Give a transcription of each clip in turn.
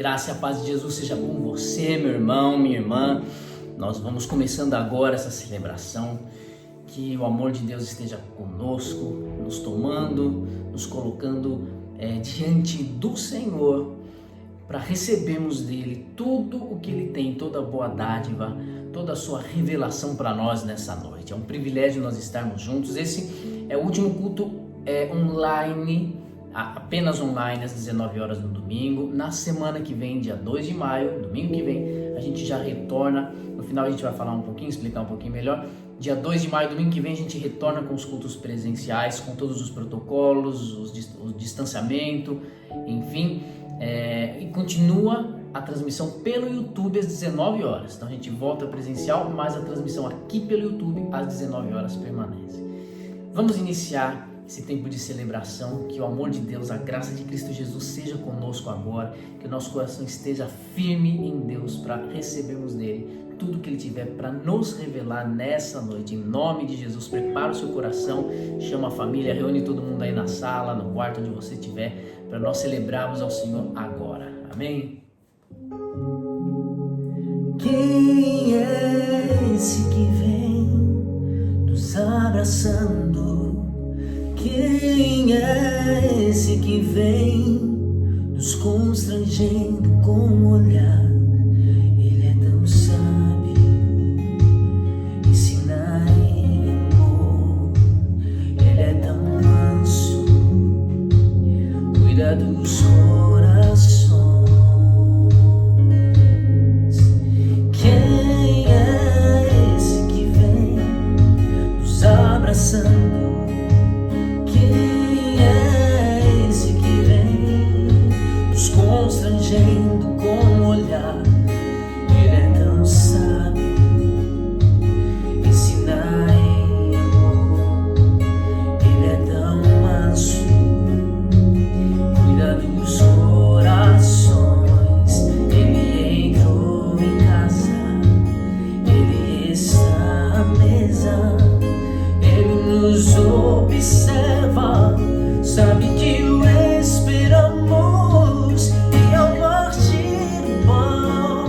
Graça e a paz de Jesus seja com você, meu irmão, minha irmã. Nós vamos começando agora essa celebração. Que o amor de Deus esteja conosco, nos tomando, nos colocando diante do Senhor, para recebermos dele tudo o que ele tem, toda a boa dádiva, toda a sua revelação para nós nessa noite. É um privilégio nós estarmos juntos. Esse é o último culto online, apenas online, às 19 horas no domingo. Na semana que vem, dia 2 de maio, domingo que vem, a gente já retorna. No final a gente vai falar um pouquinho, explicar um pouquinho melhor. Dia 2 de maio, domingo que vem, a gente retorna com os cultos presenciais, com todos os protocolos, o distanciamento, enfim. E continua a transmissão pelo YouTube às 19 horas. Então a gente volta presencial, mas a transmissão aqui pelo YouTube às 19 horas permanece. Vamos iniciar esse tempo de celebração, que o amor de Deus, a graça de Cristo Jesus seja conosco agora, que o nosso coração esteja firme em Deus para recebermos dele tudo que ele tiver para nos revelar nessa noite. Em nome de Jesus, prepara o seu coração, chama a família, reúne todo mundo aí na sala, no quarto onde você estiver, para nós celebrarmos ao Senhor agora. Amém? Quem é esse que vem nos abraçando? Quem é esse que vem nos constrangendo com o olhar? Ele é tão sábio, ensina em amor. Ele é tão manso, cuida dos corações. Quem é esse que vem nos abraçando? Constrangendo com o olhar, ele é tão sábio, ensina em amor. Ele é tão manso, cuida dos corações. Ele entrou em casa, ele está à mesa, ele nos observa, sabe que o esperamos. E ao partir o pão,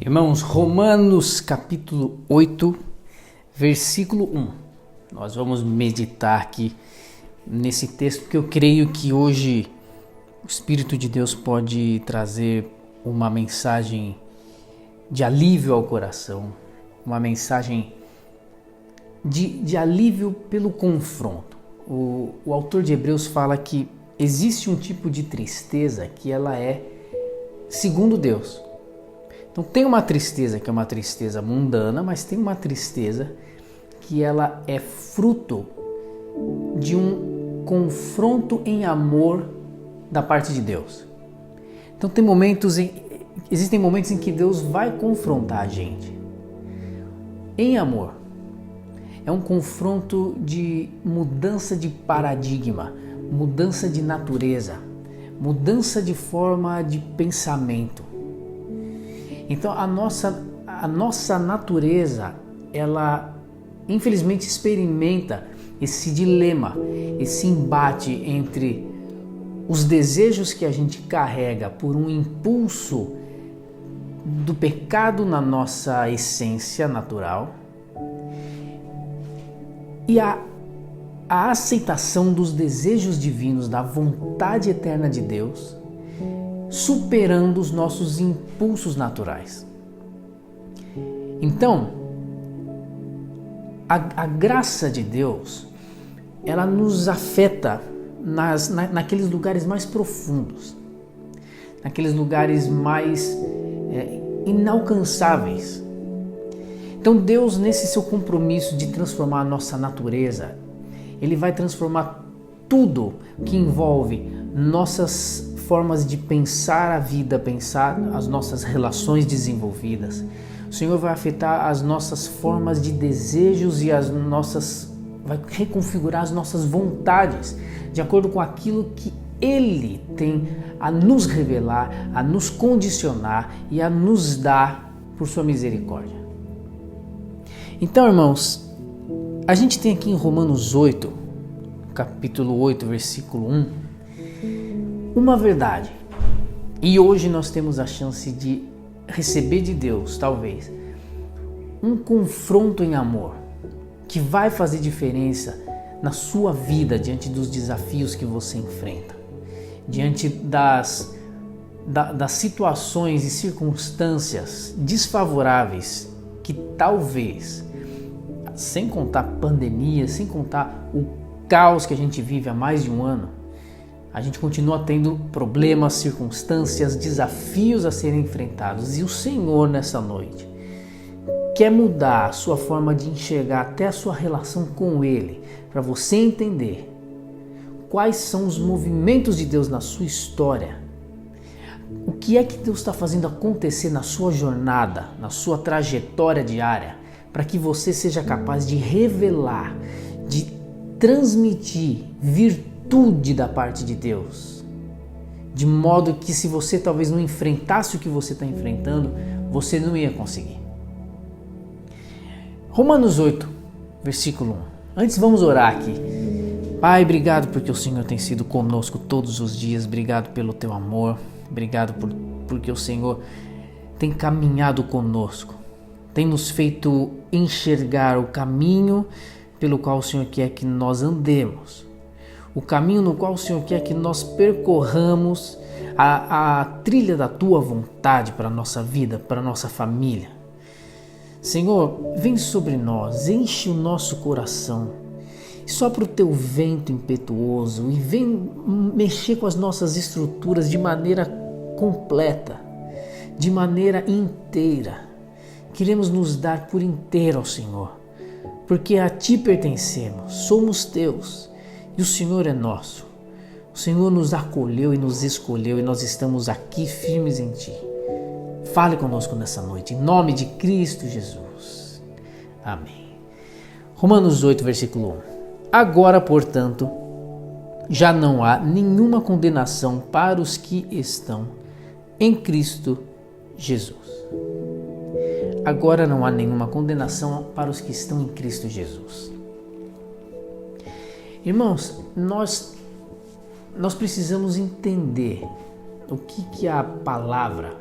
Irmãos, Romanos capítulo 8, versículo 1. Nós vamos meditar aqui nesse texto, porque eu creio que hoje o Espírito de Deus pode trazer uma mensagem de alívio ao coração, uma mensagem de alívio pelo confronto. O autor de Hebreus fala que existe um tipo de tristeza que ela é segundo Deus. Então tem uma tristeza que é uma tristeza mundana, mas tem uma tristeza que ela é fruto de um confronto em amor da parte de Deus. Então existem momentos em que Deus vai confrontar a gente em amor. É um confronto de mudança de paradigma, mudança de natureza, mudança de forma de pensamento. Então a nossa natureza, ela infelizmente experimenta esse dilema, esse embate entre os desejos que a gente carrega por um impulso do pecado na nossa essência natural e a aceitação dos desejos divinos, da vontade eterna de Deus, superando os nossos impulsos naturais. Então, a graça de Deus, ela nos afeta naqueles lugares mais profundos, naqueles lugares mais inalcançáveis. Então Deus, nesse seu compromisso de transformar a nossa natureza, Ele vai transformar tudo que envolve nossas formas de pensar a vida, pensar as nossas relações desenvolvidas. O Senhor vai afetar as nossas formas de desejos e vai reconfigurar as nossas vontades de acordo com aquilo que Ele tem a nos revelar, a nos condicionar e a nos dar por sua misericórdia. Então, irmãos, A gente tem aqui em Romanos 8, capítulo 8, versículo 1, uma verdade. E hoje nós temos a chance de receber de Deus, talvez, um confronto em amor que vai fazer diferença na sua vida diante dos desafios que você enfrenta, diante das situações e circunstâncias desfavoráveis que talvez, sem contar pandemia, sem contar o caos que a gente vive há mais de um ano, a gente continua tendo problemas, circunstâncias, desafios a serem enfrentados. E o Senhor, nessa noite, quer mudar a sua forma de enxergar até a sua relação com Ele, para você entender quais são os movimentos de Deus na sua história. O que é que Deus está fazendo acontecer na sua jornada, na sua trajetória diária, para que você seja capaz de revelar, de transmitir virtude da parte de Deus, de modo que se você talvez não enfrentasse o que você está enfrentando, você não ia conseguir. Romanos 8, versículo 1. Antes vamos orar aqui. Pai, obrigado porque o Senhor tem sido conosco todos os dias, obrigado pelo teu amor, obrigado porque o Senhor tem caminhado conosco, tem nos feito enxergar o caminho pelo qual o Senhor quer que nós andemos, o caminho no qual o Senhor quer que nós percorramos a trilha da tua vontade para a nossa vida, para a nossa família. Senhor, vem sobre nós, enche o nosso coração, sopra o teu vento impetuoso e vem mexer com as nossas estruturas de maneira completa, de maneira inteira. Queremos nos dar por inteiro ao Senhor, porque a Ti pertencemos, somos Teus e o Senhor é nosso. O Senhor nos acolheu e nos escolheu e nós estamos aqui firmes em Ti. Fale conosco nessa noite, em nome de Cristo Jesus. Amém. Romanos 8, versículo 1. Agora, portanto, já não há nenhuma condenação para os que estão em Cristo Jesus. Agora não há nenhuma condenação para os que estão em Cristo Jesus. Irmãos, nós precisamos entender o que a palavra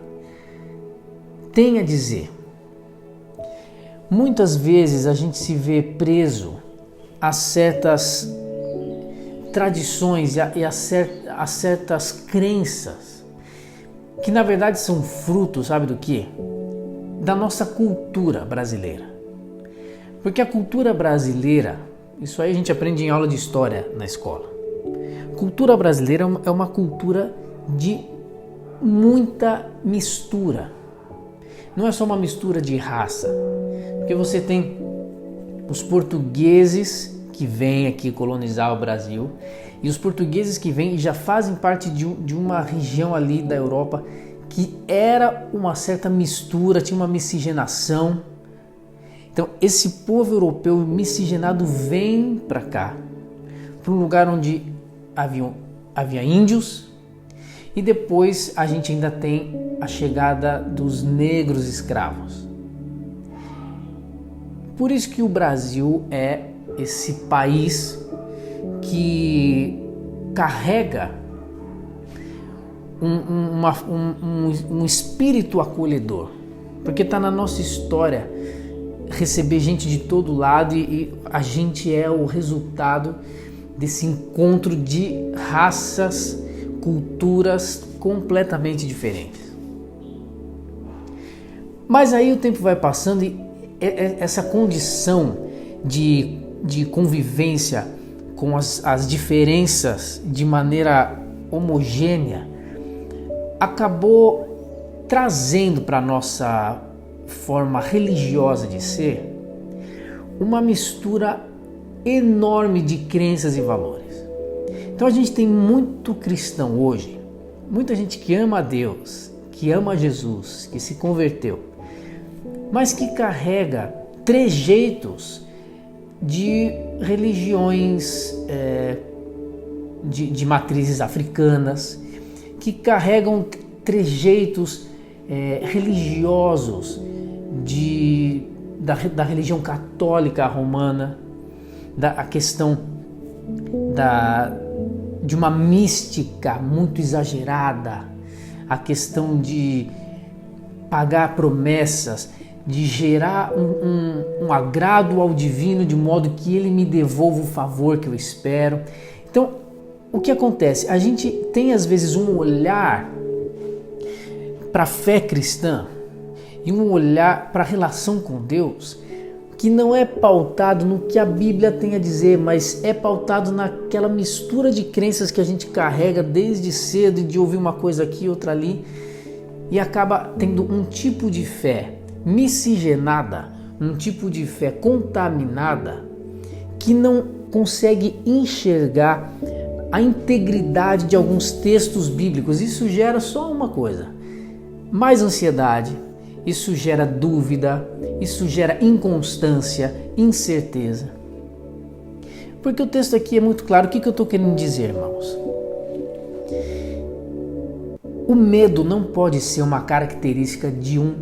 tem a dizer. Muitas vezes a gente se vê preso a certas tradições e a certas crenças que na verdade são frutos, sabe do quê? Da nossa cultura brasileira. Porque a cultura brasileira, isso aí a gente aprende em aula de história na escola. Cultura brasileira é uma cultura de muita mistura. Não é só uma mistura de raça, porque você tem os portugueses que vêm aqui colonizar o Brasil e os portugueses que vêm e já fazem parte de uma região ali da Europa que era uma certa mistura, tinha uma miscigenação. Então esse povo europeu miscigenado vem para cá, para um lugar onde havia índios, e depois a gente ainda tem a chegada dos negros escravos. Por isso que o Brasil é esse país que carrega um espírito acolhedor, porque está na nossa história receber gente de todo lado e a gente é o resultado desse encontro de raças, culturas completamente diferentes. Mas aí o tempo vai passando e essa condição de convivência com as diferenças de maneira homogênea acabou trazendo para a nossa forma religiosa de ser uma mistura enorme de crenças e valores. Então a gente tem muito cristão hoje, muita gente que ama a Deus, que ama Jesus, que se converteu, mas que carrega trejeitos de religiões de matrizes africanas, que carregam trejeitos religiosos da religião católica romana, a questão de uma mística muito exagerada, a questão de pagar promessas, de gerar um agrado ao divino de modo que ele me devolva o favor que eu espero. Então, o que acontece? A gente tem às vezes um olhar para a fé cristã e um olhar para a relação com Deus que não é pautado no que a Bíblia tem a dizer, mas é pautado naquela mistura de crenças que a gente carrega desde cedo, de ouvir uma coisa aqui, outra ali, e acaba tendo um tipo de fé miscigenada, um tipo de fé contaminada, que não consegue enxergar a integridade de alguns textos bíblicos. Isso gera só uma coisa: mais ansiedade, isso gera dúvida, isso gera inconstância, incerteza. Porque o texto aqui é muito claro. O que eu estou querendo dizer, irmãos? O medo não pode ser uma característica de um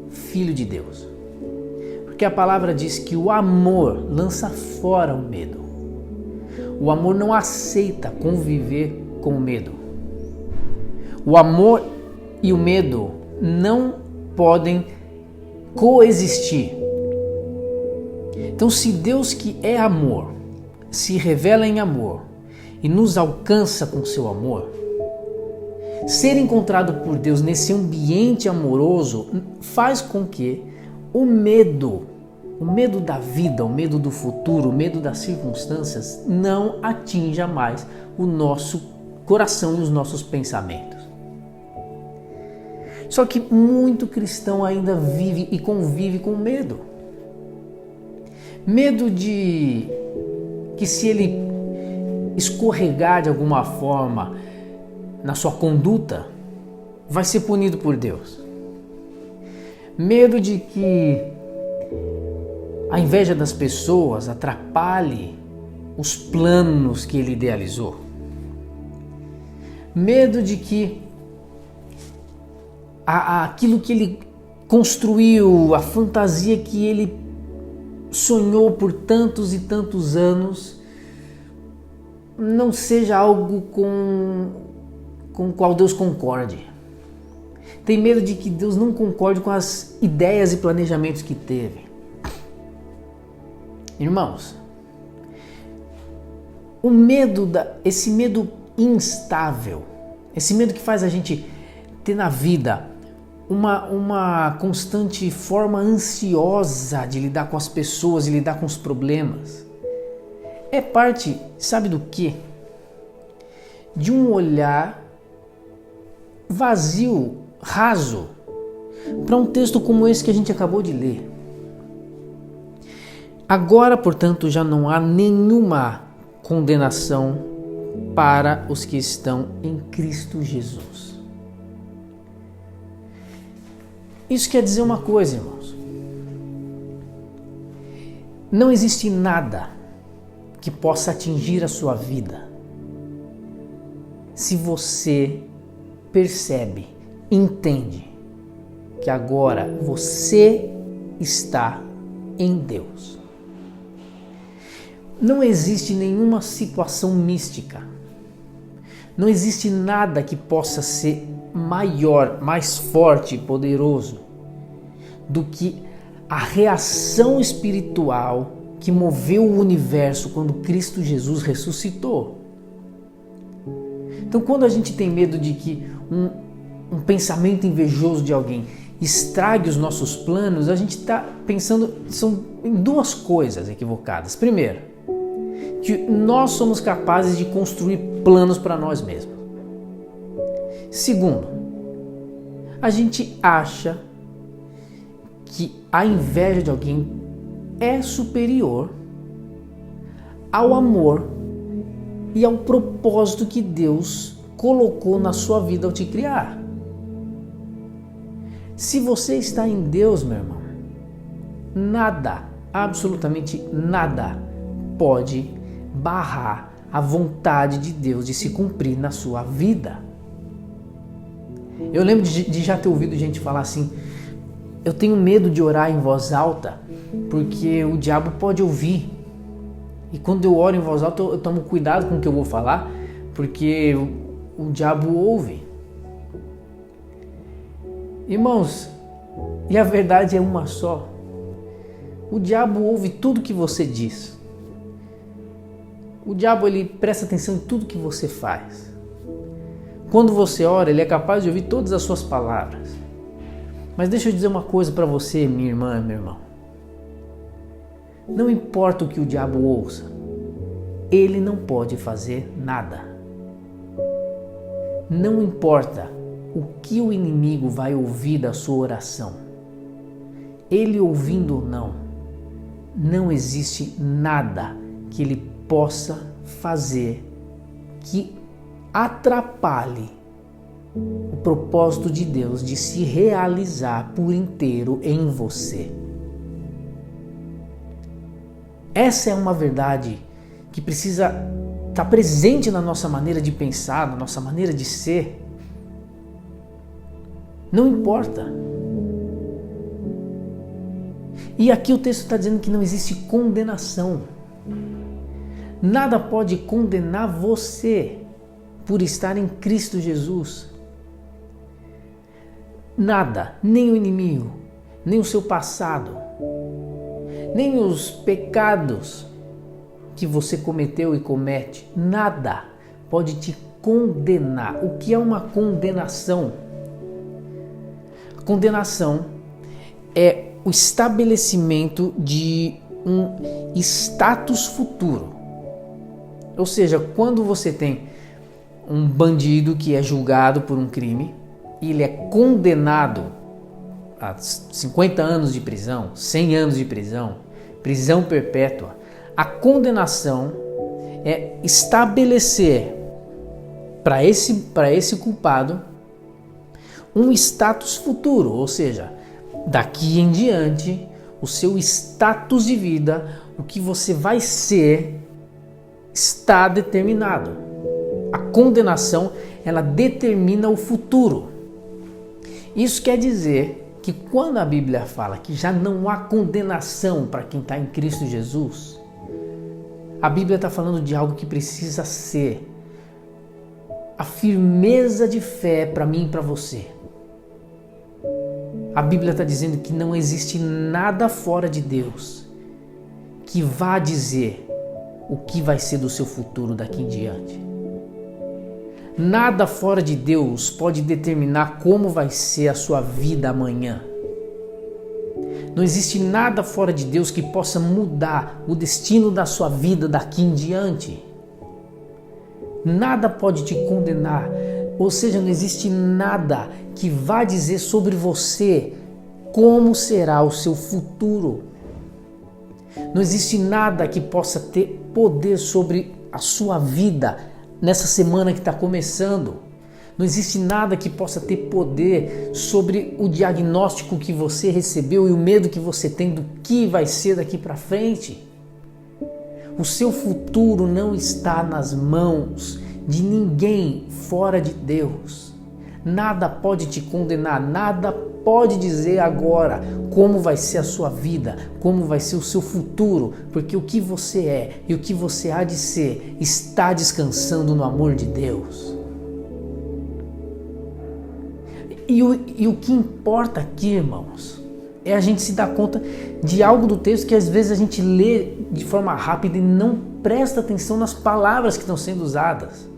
filho de Deus. Porque a palavra diz que o amor lança fora o medo. O amor não aceita conviver com o medo. O amor e o medo não podem coexistir. Então, se Deus, que é amor, se revela em amor e nos alcança com seu amor, ser encontrado por Deus nesse ambiente amoroso faz com que o medo da vida, o medo do futuro, o medo das circunstâncias não atinja mais o nosso coração e os nossos pensamentos. Só que muito cristão ainda vive e convive com medo. Medo de que, se ele escorregar de alguma forma na sua conduta, vai ser punido por Deus. Medo de que a inveja das pessoas atrapalhe os planos que ele idealizou. Medo de que aquilo que ele construiu, a fantasia que ele sonhou por tantos e tantos anos, não seja algo com o qual Deus concorde. Tem medo de que Deus não concorde com as ideias e planejamentos que teve. Irmãos, o medo, esse medo instável, esse medo que faz a gente ter na vida uma constante forma ansiosa de lidar com as pessoas e lidar com os problemas, é parte, sabe do quê? De um olhar vazio, raso, para um texto como esse que a gente acabou de ler. Agora, portanto, já não há nenhuma condenação para os que estão em Cristo Jesus. Isso quer dizer uma coisa, irmãos. Não existe nada que possa atingir a sua vida se você percebe, entende que agora você está em Deus. Não existe nenhuma situação mística. Não existe nada que possa ser maior, mais forte e poderoso do que a reação espiritual que moveu o universo quando Cristo Jesus ressuscitou. Então, quando a gente tem medo de que um pensamento invejoso de alguém estrague os nossos planos, a gente está pensando em duas coisas equivocadas. Primeiro, que nós somos capazes de construir planos para nós mesmos. Segundo, a gente acha que a inveja de alguém é superior ao amor e ao propósito que Deus colocou na sua vida ao te criar. Se você está em Deus, meu irmão, nada, absolutamente nada, pode barrar a vontade de Deus de se cumprir na sua vida. Eu lembro de já ter ouvido gente falar assim: eu tenho medo de orar em voz alta porque o diabo pode ouvir. E quando eu oro em voz alta, eu tomo cuidado com o que eu vou falar, porque o diabo ouve. Irmãos, e a verdade é uma só. O diabo ouve tudo que você diz. O diabo, ele presta atenção em tudo que você faz. Quando você ora, ele é capaz de ouvir todas as suas palavras. Mas deixa eu dizer uma coisa para você, minha irmã, meu irmão. Não importa o que o diabo ouça, ele não pode fazer nada. Não importa o que o inimigo vai ouvir da sua oração. Ele ouvindo ou não, não existe nada que ele possa fazer que atrapalhe o propósito de Deus de se realizar por inteiro em você. Essa é uma verdade que precisa estar presente na nossa maneira de pensar, na nossa maneira de ser. Não importa. E aqui o texto está dizendo que não existe condenação. Nada pode condenar você por estar em Cristo Jesus. Nada, nem o inimigo, nem o seu passado, nem os pecados que você cometeu e comete, nada pode te condenar. O que é uma condenação? A condenação é o estabelecimento de um status futuro. Ou seja, quando você tem um bandido que é julgado por um crime e ele é condenado a 50 anos de prisão, 100 anos de prisão, prisão perpétua, a condenação é estabelecer para esse culpado um status futuro, ou seja, daqui em diante, o seu status de vida, o que você vai ser, está determinado. A condenação, ela determina o futuro. Isso quer dizer que quando a Bíblia fala que já não há condenação para quem está em Cristo Jesus, a Bíblia está falando de algo que precisa ser a firmeza de fé para mim e para você. A Bíblia está dizendo que não existe nada fora de Deus que vá dizer o que vai ser do seu futuro daqui em diante. Nada fora de Deus pode determinar como vai ser a sua vida amanhã. Não existe nada fora de Deus que possa mudar o destino da sua vida daqui em diante. Nada pode te condenar, ou seja, não existe nada que vá dizer sobre você como será o seu futuro. Não existe nada que possa ter poder sobre a sua vida nessa semana que está começando. Não existe nada que possa ter poder sobre o diagnóstico que você recebeu e o medo que você tem do que vai ser daqui para frente. O seu futuro não está nas mãos de ninguém fora de Deus. Nada pode te condenar, nada pode dizer agora como vai ser a sua vida, como vai ser o seu futuro, porque o que você é e o que você há de ser está descansando no amor de Deus. E o que importa aqui, irmãos, é a gente se dar conta de algo do texto que às vezes a gente lê de forma rápida e não presta atenção nas palavras que estão sendo usadas.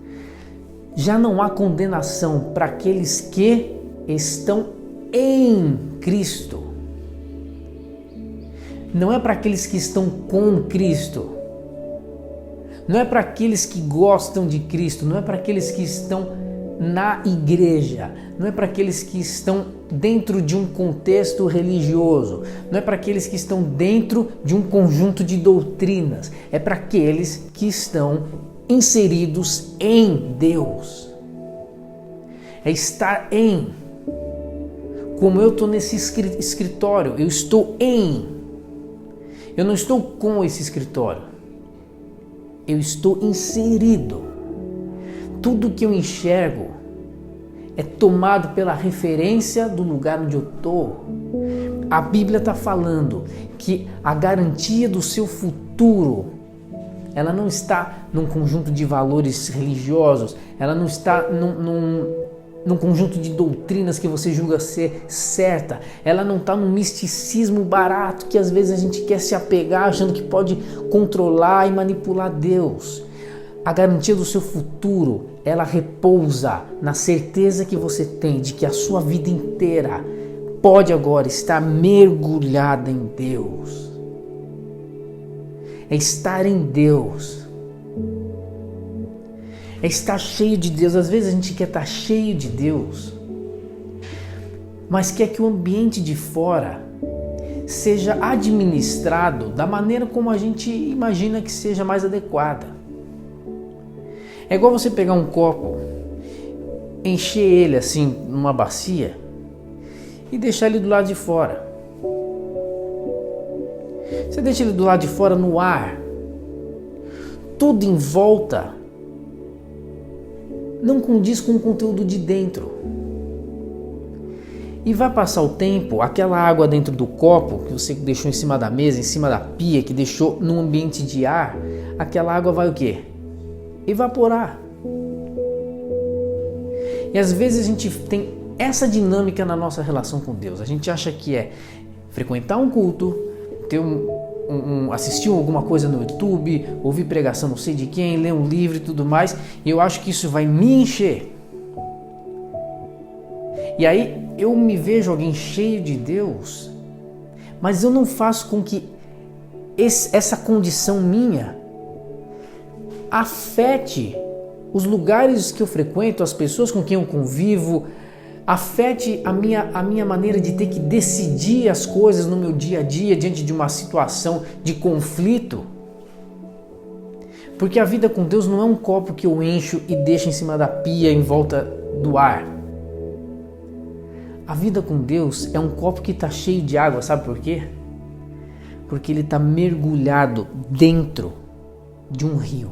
Já não há condenação para aqueles que estão em Cristo. Não é para aqueles que estão com Cristo. Não é para aqueles que gostam de Cristo. Não é para aqueles que estão na igreja. Não é para aqueles que estão dentro de um contexto religioso. Não é para aqueles que estão dentro de um conjunto de doutrinas. É para aqueles que estão inseridos em Deus. É estar em. Como eu estou nesse escritório, eu estou em. Eu não estou com esse escritório. Eu estou inserido. Tudo que eu enxergo é tomado pela referência do lugar onde eu estou. A Bíblia está falando que a garantia do seu futuro ela não está num conjunto de valores religiosos, ela não está num conjunto de doutrinas que você julga ser certa, ela não está num misticismo barato que às vezes a gente quer se apegar achando que pode controlar e manipular Deus. A garantia do seu futuro, ela repousa na certeza que você tem de que a sua vida inteira pode agora estar mergulhada em Deus. É estar em Deus. É estar cheio de Deus. Às vezes a gente quer estar cheio de Deus, mas quer que o ambiente de fora seja administrado da maneira como a gente imagina que seja mais adequada. É igual você pegar um copo, encher ele assim numa bacia e deixar ele do lado de fora. Você deixa ele do lado de fora no ar. Tudo em volta não condiz com o conteúdo de dentro. E vai passar o tempo, aquela água dentro do copo que você deixou em cima da mesa, em cima da pia, que deixou num ambiente de ar, aquela água vai o quê? Evaporar. E às vezes a gente tem essa dinâmica na nossa relação com Deus. A gente acha que é frequentar um culto, ter assistir alguma coisa no YouTube, ouvir pregação não sei de quem, ler um livro e tudo mais, e eu acho que isso vai me encher. E aí eu me vejo alguém cheio de Deus, mas eu não faço com que essa condição minha afete os lugares que eu frequento, as pessoas com quem eu convivo, afete a minha maneira de ter que decidir as coisas no meu dia a dia diante de uma situação de conflito. Porque a vida com Deus não é um copo que eu encho e deixo em cima da pia em volta do ar. A vida com Deus é um copo que está cheio de água, sabe por quê? Porque ele está mergulhado dentro de um rio.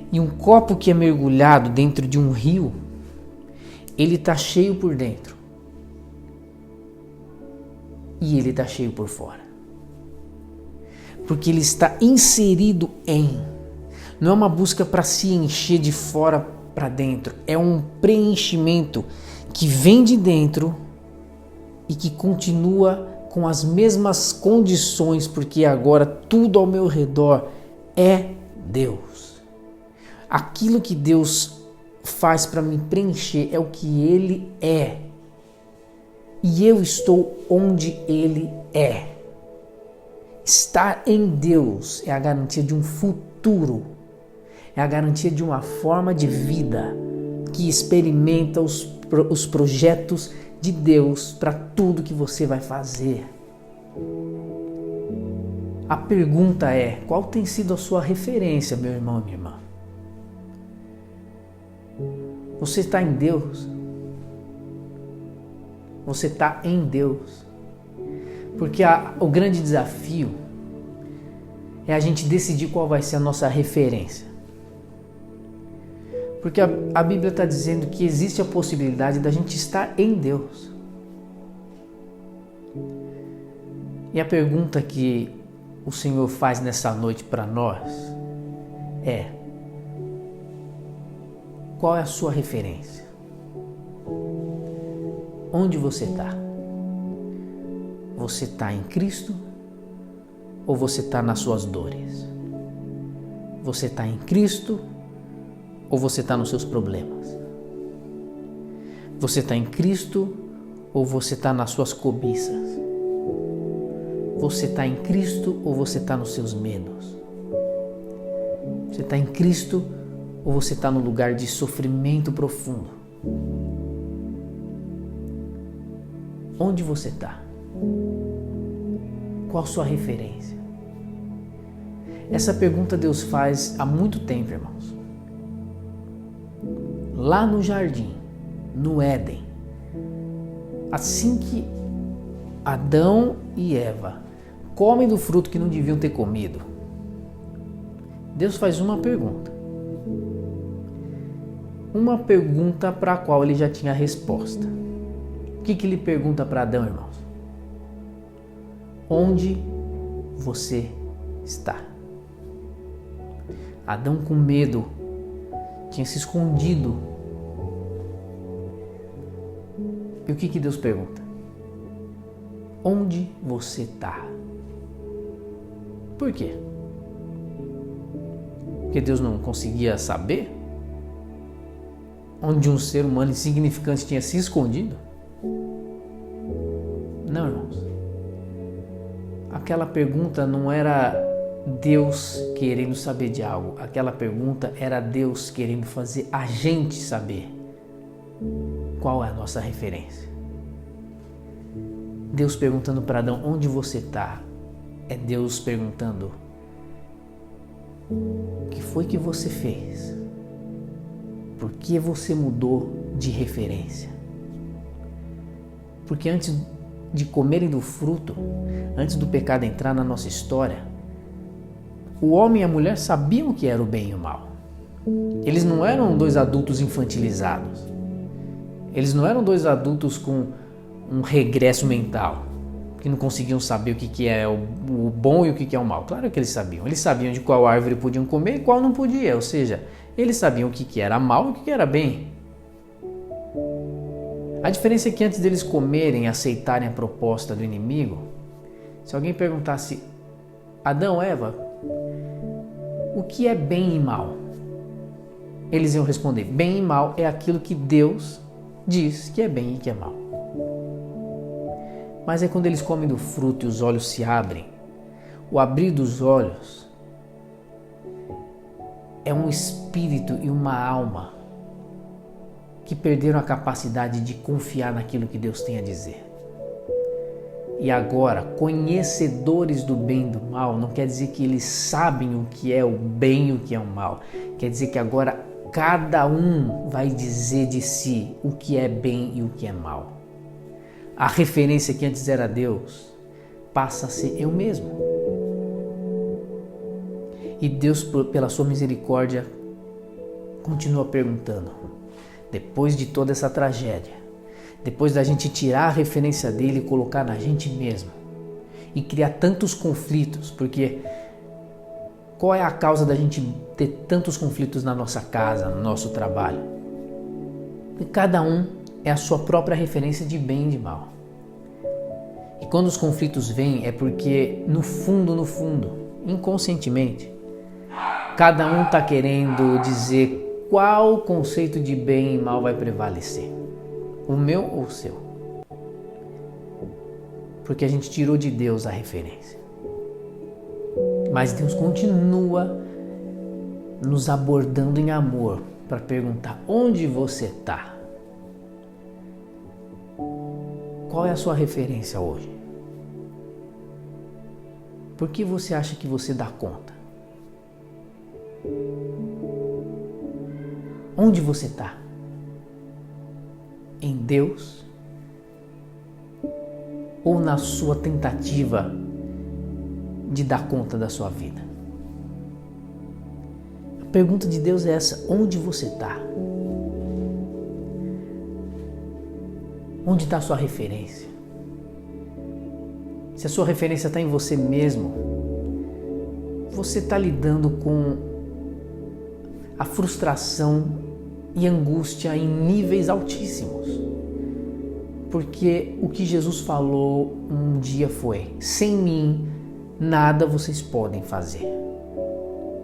E um copo que é mergulhado dentro de um rio, ele está cheio por dentro. E ele está cheio por fora. Porque ele está inserido em. Não é uma busca para se encher de fora para dentro. É um preenchimento que vem de dentro e que continua com as mesmas condições, porque agora tudo ao meu redor é Deus. Aquilo que Deus faz para me preencher é o que Ele é. E eu estou onde Ele é. Estar em Deus é a garantia de um futuro. É a garantia de uma forma de vida que experimenta os projetos de Deus para tudo que você vai fazer. A pergunta é: qual tem sido a sua referência, meu irmão e minha irmã? Você está em Deus? Você está em Deus? Porque o grande desafio é a gente decidir qual vai ser a nossa referência. Porque a Bíblia está dizendo que existe a possibilidade da gente estar em Deus. E a pergunta que o Senhor faz nessa noite para nós é: qual é a sua referência? Onde você está? Você está em Cristo ou você está nas suas dores? Você está em Cristo ou você está nos seus problemas? Você está em Cristo ou você está nas suas cobiças? Você está em Cristo ou você está nos seus medos? Você está em Cristo ou você está no lugar de sofrimento profundo? Onde você está? Qual a sua referência? Essa pergunta Deus faz há muito tempo, irmãos. Lá no jardim, no Éden, assim que Adão e Eva comem do fruto que não deviam ter comido, Deus faz uma pergunta. Uma pergunta para a qual ele já tinha a resposta. O que ele pergunta para Adão, irmãos? Onde você está. Adão, com medo, tinha se escondido. E o que Deus pergunta? Onde você está? Por quê? Porque Deus não conseguia saber onde um ser humano insignificante tinha se escondido? Não, irmãos. Aquela pergunta não era Deus querendo saber de algo. Aquela pergunta era Deus querendo fazer a gente saber qual é a nossa referência. Deus perguntando para Adão, onde você está? É Deus perguntando, o que foi que você fez? Por que você mudou de referência? Porque antes de comerem do fruto, antes do pecado entrar na nossa história, o homem e a mulher sabiam o que era o bem e o mal. Eles não eram dois adultos infantilizados. Eles não eram dois adultos com um regresso mental, que não conseguiam saber o que é o bom e o que é o mal. Claro que eles sabiam. Eles sabiam de qual árvore podiam comer e qual não podia. Ou seja, eles sabiam o que era mal e o que era bem. A diferença é que antes deles comerem e aceitarem a proposta do inimigo, se alguém perguntasse, Adão, Eva, o que é bem e mal? Eles iam responder, bem e mal é aquilo que Deus diz que é bem e que é mal. Mas é quando eles comem do fruto e os olhos se abrem, o abrir dos olhos é um espírito e uma alma que perderam a capacidade de confiar naquilo que Deus tem a dizer. E agora, conhecedores do bem e do mal, não quer dizer que eles sabem o que é o bem e o que é o mal. Quer dizer que agora cada um vai dizer de si o que é bem e o que é mal. A referência que antes era Deus passa a ser eu mesmo. E Deus, pela sua misericórdia, continua perguntando, depois de toda essa tragédia, depois da gente tirar a referência dele e colocar na gente mesmo e criar tantos conflitos, porque qual é a causa da gente ter tantos conflitos na nossa casa, no nosso trabalho? E cada um é a sua própria referência de bem e de mal. E quando os conflitos vêm é porque no fundo, inconscientemente, cada um está querendo dizer qual conceito de bem e mal vai prevalecer. O meu ou o seu? Porque a gente tirou de Deus a referência. Mas Deus continua nos abordando em amor para perguntar onde você está? Qual é a sua referência hoje? Por que você acha que você dá conta? Onde você está? Em Deus? Ou na sua tentativa de dar conta da sua vida? A pergunta de Deus é essa: onde você está? Onde está a sua referência? Se a sua referência está em você mesmo, você está lidando com a frustração e angústia em níveis altíssimos. Porque o que Jesus falou um dia foi: sem mim, nada vocês podem fazer.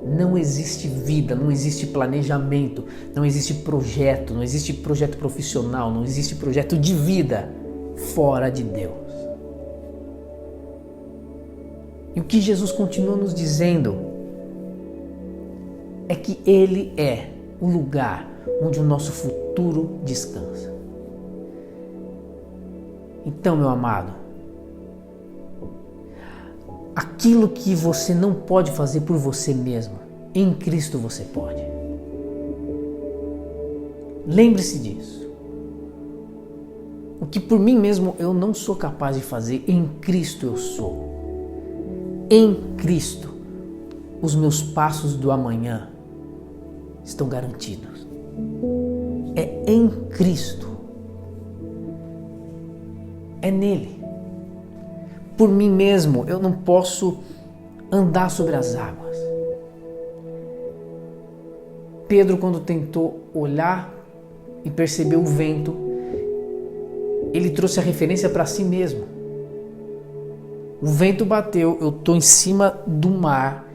Não existe vida, não existe planejamento, não existe projeto profissional, não existe projeto de vida fora de Deus. E o que Jesus continua nos dizendo é que Ele é o lugar onde o nosso futuro descansa. Então, meu amado, aquilo que você não pode fazer por você mesmo, em Cristo você pode. Lembre-se disso. O que por mim mesmo eu não sou capaz de fazer, em Cristo eu sou. Em Cristo, os meus passos do amanhã estão garantidos. É em Cristo. É nele. Por mim mesmo, eu não posso andar sobre as águas. Pedro, quando tentou olhar e perceber o vento, ele trouxe a referência para si mesmo. O vento bateu, eu estou em cima do mar.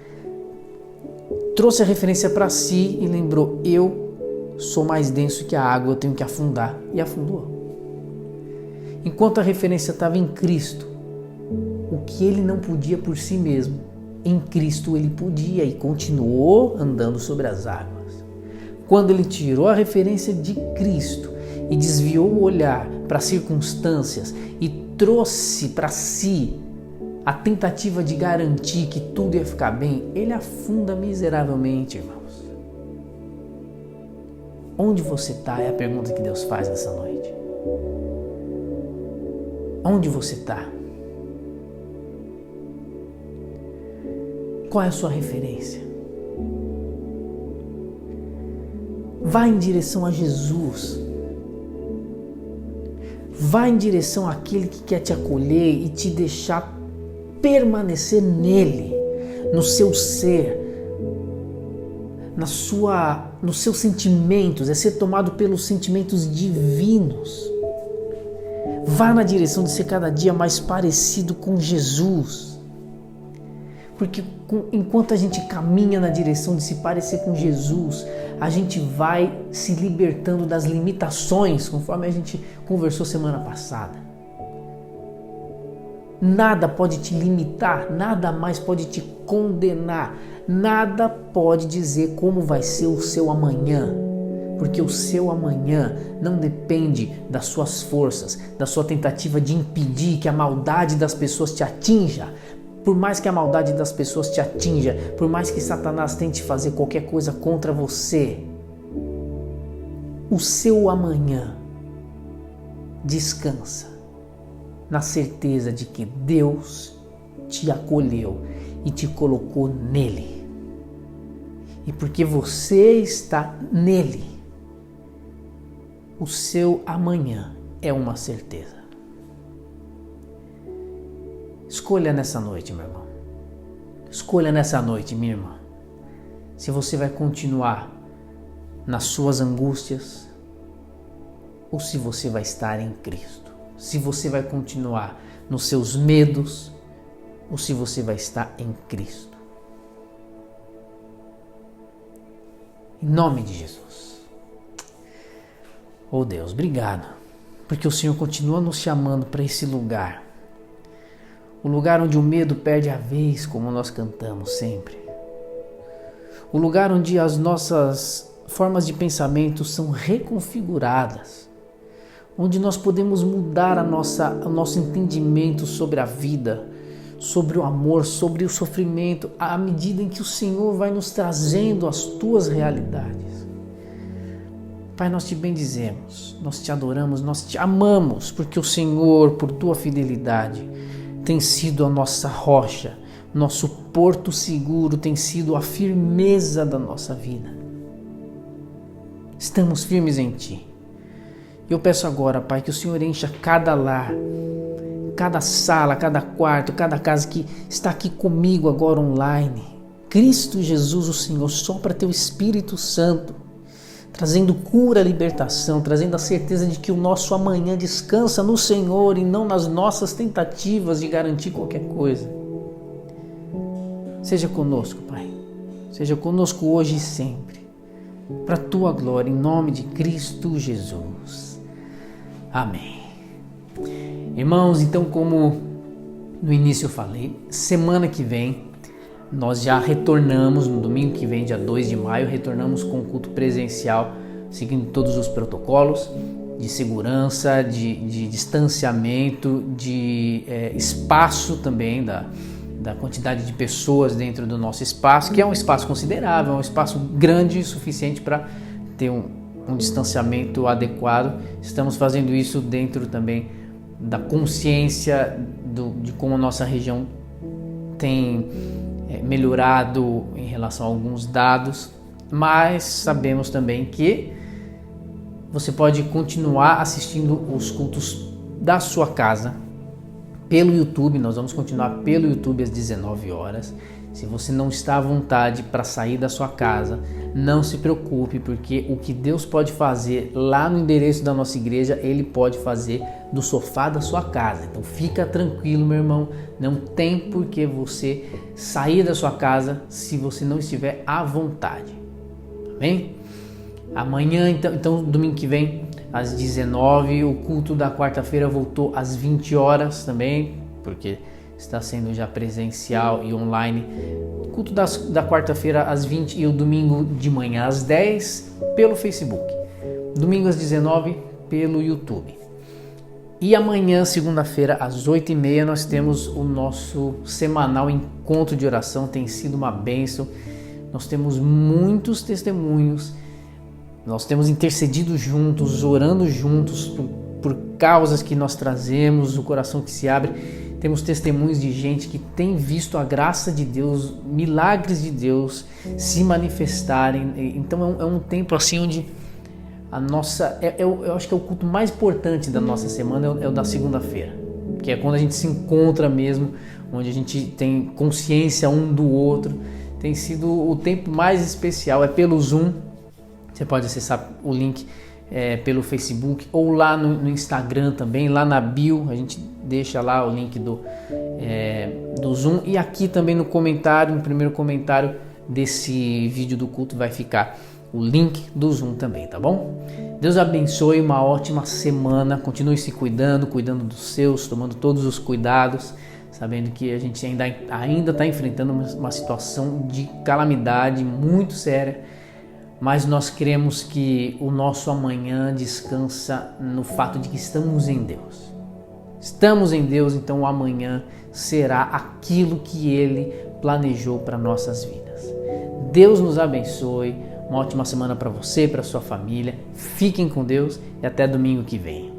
Trouxe a referência para si e lembrou, eu sou mais denso que a água, eu tenho que afundar. E afundou. Enquanto a referência estava em Cristo, o que ele não podia por si mesmo, em Cristo ele podia e continuou andando sobre as águas. Quando ele tirou a referência de Cristo e desviou o olhar para as circunstâncias e trouxe para si a tentativa de garantir que tudo ia ficar bem, ele afunda miseravelmente, irmãos. Onde você está é a pergunta que Deus faz nessa noite. Onde você está? Qual é a sua referência? Vá em direção a Jesus. Vá em direção àquele que quer te acolher e te deixar permanecer nele, no seu ser, nos seus sentimentos, é ser tomado pelos sentimentos divinos. Vá na direção de ser cada dia mais parecido com Jesus. Porque enquanto a gente caminha na direção de se parecer com Jesus, a gente vai se libertando das limitações, conforme a gente conversou semana passada. Nada pode te limitar, nada mais pode te condenar, nada pode dizer como vai ser o seu amanhã, porque o seu amanhã não depende das suas forças, da sua tentativa de impedir que a maldade das pessoas te atinja. Por mais que a maldade das pessoas te atinja, por mais que Satanás tente fazer qualquer coisa contra você, o seu amanhã descansa na certeza de que Deus te acolheu e te colocou nele. E porque você está nele, o seu amanhã é uma certeza. Escolha nessa noite, meu irmão. Escolha nessa noite, minha irmã. Se você vai continuar nas suas angústias ou se você vai estar em Cristo. Se você vai continuar nos seus medos ou se você vai estar em Cristo. Em nome de Jesus. Oh Deus, obrigado, porque o Senhor continua nos chamando para esse lugar. O lugar onde o medo perde a vez, como nós cantamos sempre. O lugar onde as nossas formas de pensamento são reconfiguradas. Onde nós podemos mudar o nosso entendimento sobre a vida, sobre o amor, sobre o sofrimento, à medida em que o Senhor vai nos trazendo as tuas realidades. Pai, nós te bendizemos, nós te adoramos, nós te amamos, porque o Senhor, por tua fidelidade, tem sido a nossa rocha, nosso porto seguro, tem sido a firmeza da nossa vida. Estamos firmes em Ti. Eu peço agora, Pai, que o Senhor encha cada lar, cada sala, cada quarto, cada casa que está aqui comigo agora online. Cristo Jesus, o Senhor, sopra Teu Espírito Santo, trazendo cura, libertação, trazendo a certeza de que o nosso amanhã descansa no Senhor e não nas nossas tentativas de garantir qualquer coisa. Seja conosco, Pai. Seja conosco hoje e sempre. Para a Tua glória, em nome de Cristo Jesus. Amém. Irmãos, então, como no início eu falei, semana que vem nós já retornamos, no domingo que vem, dia 2 de maio, retornamos com o culto presencial, seguindo todos os protocolos de segurança, de distanciamento, de espaço também, da quantidade de pessoas dentro do nosso espaço, que é um espaço considerável, é um espaço grande o suficiente para ter um distanciamento adequado. Estamos fazendo isso dentro também da consciência de como a nossa região tem melhorado em relação a alguns dados, mas sabemos também que você pode continuar assistindo os cultos da sua casa pelo YouTube. Nós vamos continuar pelo YouTube às 19 horas. Se você não está à vontade para sair da sua casa, não se preocupe, porque o que Deus pode fazer lá no endereço da nossa igreja, Ele pode fazer do sofá da sua casa. Então fica tranquilo, meu irmão, não tem por que você sair da sua casa se você não estiver à vontade. Amém? Amanhã, então domingo que vem, às 19h, o culto da quarta-feira voltou às 20 horas também, porque está sendo já presencial e online. O culto da quarta-feira às 20 e o domingo de manhã às 10 pelo Facebook. Domingo às 19 pelo YouTube. E amanhã, segunda-feira, às 8h30, nós temos o nosso semanal encontro de oração. Tem sido uma bênção. Nós temos muitos testemunhos. Nós temos intercedido juntos, orando juntos por causas que nós trazemos, o coração que se abre. Temos testemunhos de gente que tem visto a graça de Deus, milagres de Deus se manifestarem. Então é um tempo assim onde a nossa... Eu acho que é o culto mais importante da nossa semana, é o da segunda-feira. Que é quando a gente se encontra mesmo, onde a gente tem consciência um do outro. Tem sido o tempo mais especial, é pelo Zoom. Você pode acessar o link pelo Facebook ou lá no Instagram também, lá na bio, a gente deixa lá o link do Zoom, e aqui também no primeiro comentário desse vídeo do culto vai ficar o link do Zoom também, tá bom? Deus abençoe, uma ótima semana, continue se cuidando dos seus, tomando todos os cuidados, sabendo que a gente ainda está enfrentando uma situação de calamidade muito séria, mas nós cremos que o nosso amanhã descansa no fato de que estamos em Deus. Estamos em Deus, então o amanhã será aquilo que Ele planejou para nossas vidas. Deus nos abençoe, uma ótima semana para você, para sua família. Fiquem com Deus e até domingo que vem.